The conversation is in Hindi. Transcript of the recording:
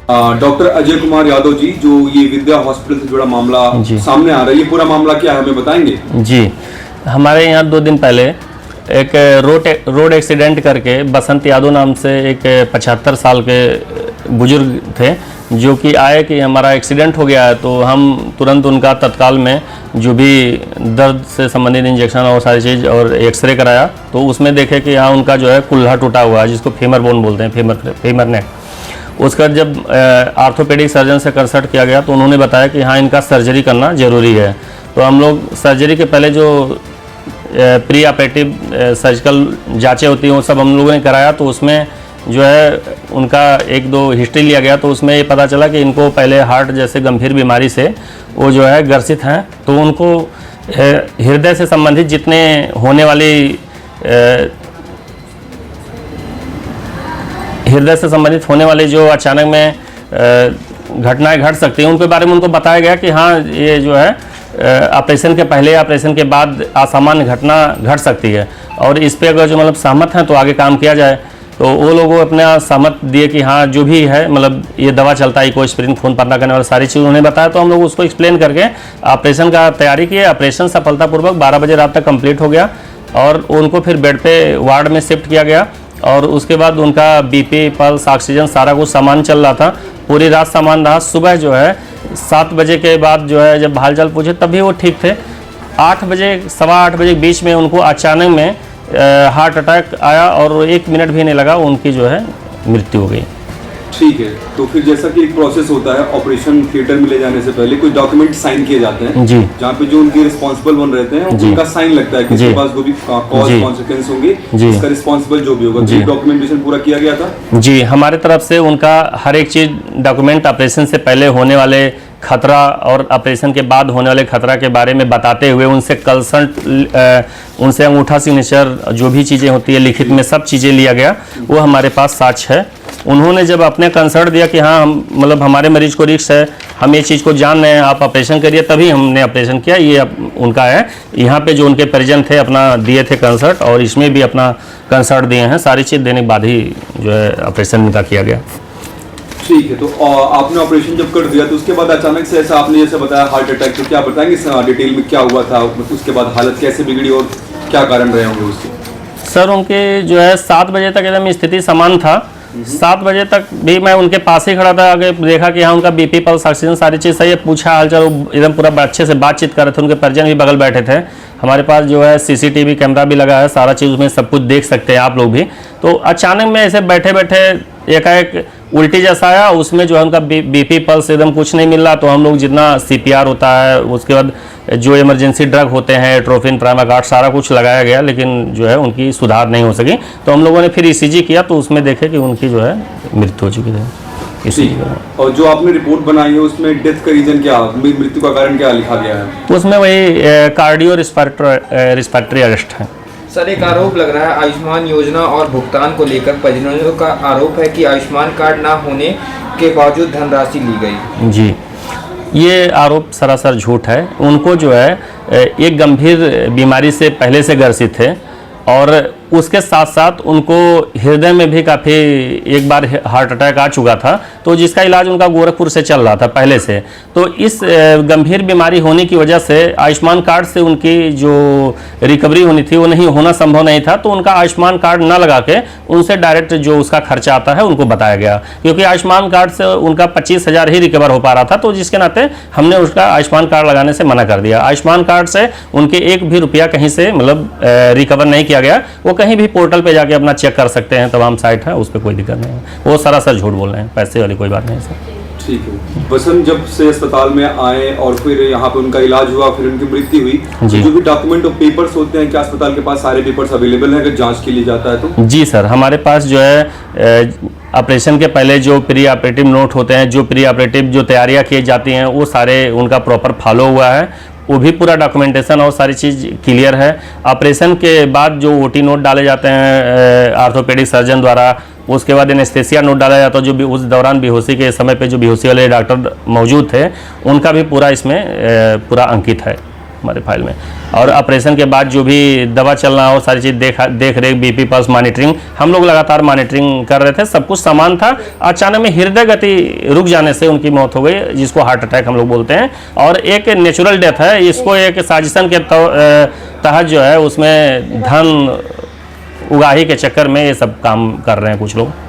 डॉक्टर अजय कुमार यादव जी, जो ये विद्या हॉस्पिटल से जुड़ा मामला सामने आ रहा है, ये पूरा मामला क्या है हमें बताएंगे? जी, हमारे यहाँ 2 दिन पहले एक रोड एक्सीडेंट करके बसंत यादव नाम से एक 75 साल के बुजुर्ग थे, जो कि आए कि हमारा एक्सीडेंट हो गया है। तो हम तुरंत उनका तत्काल में जो भी दर्द से संबंधित इंजेक्शन और सारी चीज़ और एक्सरे कराया, तो उसमें देखे कि यहाँ उनका जो है कुल्हा टूटा हुआ है, जिसको फीमर बोन बोलते हैं, फीमर नेक। उसका जब आर्थोपेडिक सर्जन से कंसल्ट किया गया तो उन्होंने बताया कि हाँ, इनका सर्जरी करना ज़रूरी है। तो हम लोग सर्जरी के पहले जो प्री ऑपरेटिव सर्जिकल जांचें होती हैं वो सब हम लोगों ने कराया। तो उसमें जो है उनका 1-2 हिस्ट्री लिया गया, तो उसमें ये पता चला कि इनको पहले हार्ट जैसे गंभीर बीमारी से वो जो है ग्रसित हैं। तो उनको हृदय से संबंधित जितने होने वाली हृदय से संबंधित होने वाली जो अचानक में घटनाएं घट सकती हैं, उनके बारे में उनको बताया गया कि हाँ, ये जो है ऑपरेशन के पहले ऑपरेशन के बाद असामान्य घटना घट सकती है, और इस पे अगर जो मतलब सहमत हैं तो आगे काम किया जाए। तो वो लोगों अपना सहमत दिए कि हाँ, जो भी है मतलब ये दवा चलता है, इकोस्प्रिन, खून पतला करने वाला सारी चीज़ उन्होंने बताया। तो हम लोग उसको एक्सप्लेन करके ऑपरेशन का तैयारी किए। ऑपरेशन सफलतापूर्वक 12 बजे रात तक कंप्लीट हो गया, और उनको फिर बेड पे वार्ड में शिफ्ट किया गया। और उसके बाद उनका बीपी, पल्स, ऑक्सीजन सारा कुछ सामान चल रहा था, पूरी रात सामान रहा। सुबह जो है 7 बजे के बाद जो है जब हालचाल पूछे तभी वो ठीक थे। 8 बजे, 8:15 बजे के बीच में उनको अचानक में हार्ट अटैक आया, और 1 मिनट भी नहीं लगा, उनकी जो है मृत्यु हो गई। ठीक है, तो फिर जैसा कि एक प्रोसेस होता है, ऑपरेशन थिएटर में ले जाने से पहले कुछ डॉक्यूमेंट साइन किए जाते हैं जी, जहाँ पे जो उनके रिस्पॉन्सिबल बन रहते हैं उनका साइन लगता है, किसके पास जो भी कॉज कॉन्सिक्वेंस होंगे, इसका रिस्पॉन्सिबल जो भी होगा। जी, डॉक्यूमेंटेशन पूरा किया गया था जी। हमारे तरफ से उनका हर एक चीज़ डॉक्यूमेंट ऑपरेशन से पहले होने वाले खतरा और ऑपरेशन के बाद होने वाले खतरा के बारे में बताते हुए उनसे उनसे अंगूठा सिग्नेचर, जो भी चीज़ें होती है लिखित में, सब चीज़ें लिया गया। वो हमारे पास साक्ष्य है। उन्होंने जब अपने कंसर्ट दिया कि हाँ, हम मतलब हमारे मरीज को रिस्क है, हम ये चीज़ को जान रहे हैं, आप ऑपरेशन करिए, तभी हमने ऑपरेशन किया। ये उनका है। यहाँ पे जो उनके परिजन थे अपना दिए थे कंसर्ट, और इसमें भी अपना कंसर्ट दिए हैं। सारी चीज़ देने के बाद ही जो है ऑपरेशन उनका किया गया। ठीक है, तो आपने ऑपरेशन जब कर दिया तो उसके बाद अचानक से ऐसा आपने जैसे बताया हार्ट अटैक, तो क्या बताएंगे डिटेल में क्या हुआ था, उसके बाद हालत कैसे बिगड़ी और क्या कारण रहे होंगे उसके? सर, उनके जो है 7 बजे तक एकदम स्थिति समान था। 7 बजे तक भी मैं उनके पास ही खड़ा था। आगे देखा कि हाँ, उनका बीपी, पल्स, ऑक्सीजन सारी चीज़ सही है। पूछा हालचाल, एकदम पूरा अच्छे से बातचीत कर रहे थे। उनके परिजन भी बगल बैठे थे। हमारे पास जो है CCTV कैमरा भी लगा है, सारा चीज़ उसमें सब कुछ देख सकते हैं आप लोग भी। तो अचानक में ऐसे बैठे बैठे एकाएक उल्टी जैसा आया, उसमें जो है उनका बीपी, पल्स एकदम कुछ नहीं मिल रहा। तो हम लोग जितना CPR होता है, उसके बाद जो इमरजेंसी ड्रग होते हैं, एट्रोफिन, प्राइमागार्ड, सारा कुछ लगाया गया, लेकिन जो है उनकी सुधार नहीं हो सकी। तो हम लोगों ने फिर ECG किया, तो उसमें देखे कि उनकी जो है मृत्यु हो चुकी है। और जो आपने रिपोर्ट बनाई है उसमें डेथ का रीजन क्या, मृत्यु का कारण क्या लिखा गया है? उसमें वही कार्डियो रिस्पिरेटरी अरेस्ट है। सर, एक आरोप लग रहा है आयुष्मान योजना और भुगतान को लेकर परिजनों का आरोप है कि आयुष्मान कार्ड ना होने के बावजूद धनराशि ली गई। जी, ये आरोप सरासर झूठ है। उनको जो है एक गंभीर बीमारी से पहले से ग्रसित थे, और उसके साथ साथ उनको हृदय में भी काफ़ी एक बार हार्ट अटैक आ चुका था, तो जिसका इलाज उनका गोरखपुर से चल रहा था पहले से। तो इस गंभीर बीमारी होने की वजह से आयुष्मान कार्ड से उनकी जो रिकवरी होनी थी वो नहीं होना संभव नहीं था। तो उनका आयुष्मान कार्ड न लगा के उनसे डायरेक्ट जो उसका खर्चा आता है उनको बताया गया, क्योंकि आयुष्मान कार्ड से उनका 25,000 ही रिकवर हो पा रहा था। तो जिसके नाते हमने उसका आयुष्मान कार्ड लगाने से मना कर दिया। आयुष्मान कार्ड से उनके 1 भी रुपया कहीं से मतलब रिकवर नहीं किया गया। वो कहीं भी पोर्टल पे जाके अपना चेक कर सकते हैं, तमाम साइट है, उस पर कोई दिक्कत नहीं है। वो सरासर झूठ बोल रहे हैं, पैसे वाली कोई बात नहीं सर। ठीक है। बसंत जब से अस्पताल में आए और फिर यहाँ पे उनका इलाज हुआ, फिर उनकी मृत्यु हुई, तो जो भी डॉक्यूमेंट और पेपर्स होते हैं, क्या अस्पताल के पास सारे पेपर्स अवेलेबल हैं अगर जांच के लिए जाता है तो? जी सर, हमारे पास जो है ऑपरेशन के पहले जो प्री ऑपरेटिव नोट होते हैं, जो प्री ऑपरेटिव जो तैयारियाँ की जाती हैं, वो सारे उनका प्रॉपर फॉलो हुआ है। वो भी पूरा डॉक्यूमेंटेशन और सारी चीज़ क्लियर है। ऑपरेशन के बाद जो OT नोट डाले जाते हैं आर्थोपेडिक सर्जन द्वारा, उसके बाद एनेस्थेसिया नोट डाला जाता है, जो भी उस दौरान बेहोशी के समय पे जो बेहोशी वाले डॉक्टर मौजूद थे, उनका भी पूरा इसमें पूरा अंकित है। हमारे फाइल में। और ऑपरेशन के बाद जो भी दवा चलना हो, सारी चीज़ देख रेख, बीपी पल्स मॉनिटरिंग, हम लोग लगातार मॉनिटरिंग कर रहे थे, सब कुछ समान था। अचानक में हृदय गति रुक जाने से उनकी मौत हो गई, जिसको हार्ट अटैक हम लोग बोलते हैं। और एक नेचुरल डेथ है, इसको एक साजिशन के तहत जो है उसमें धन उगाही के चक्कर में ये सब काम कर रहे हैं कुछ लोग।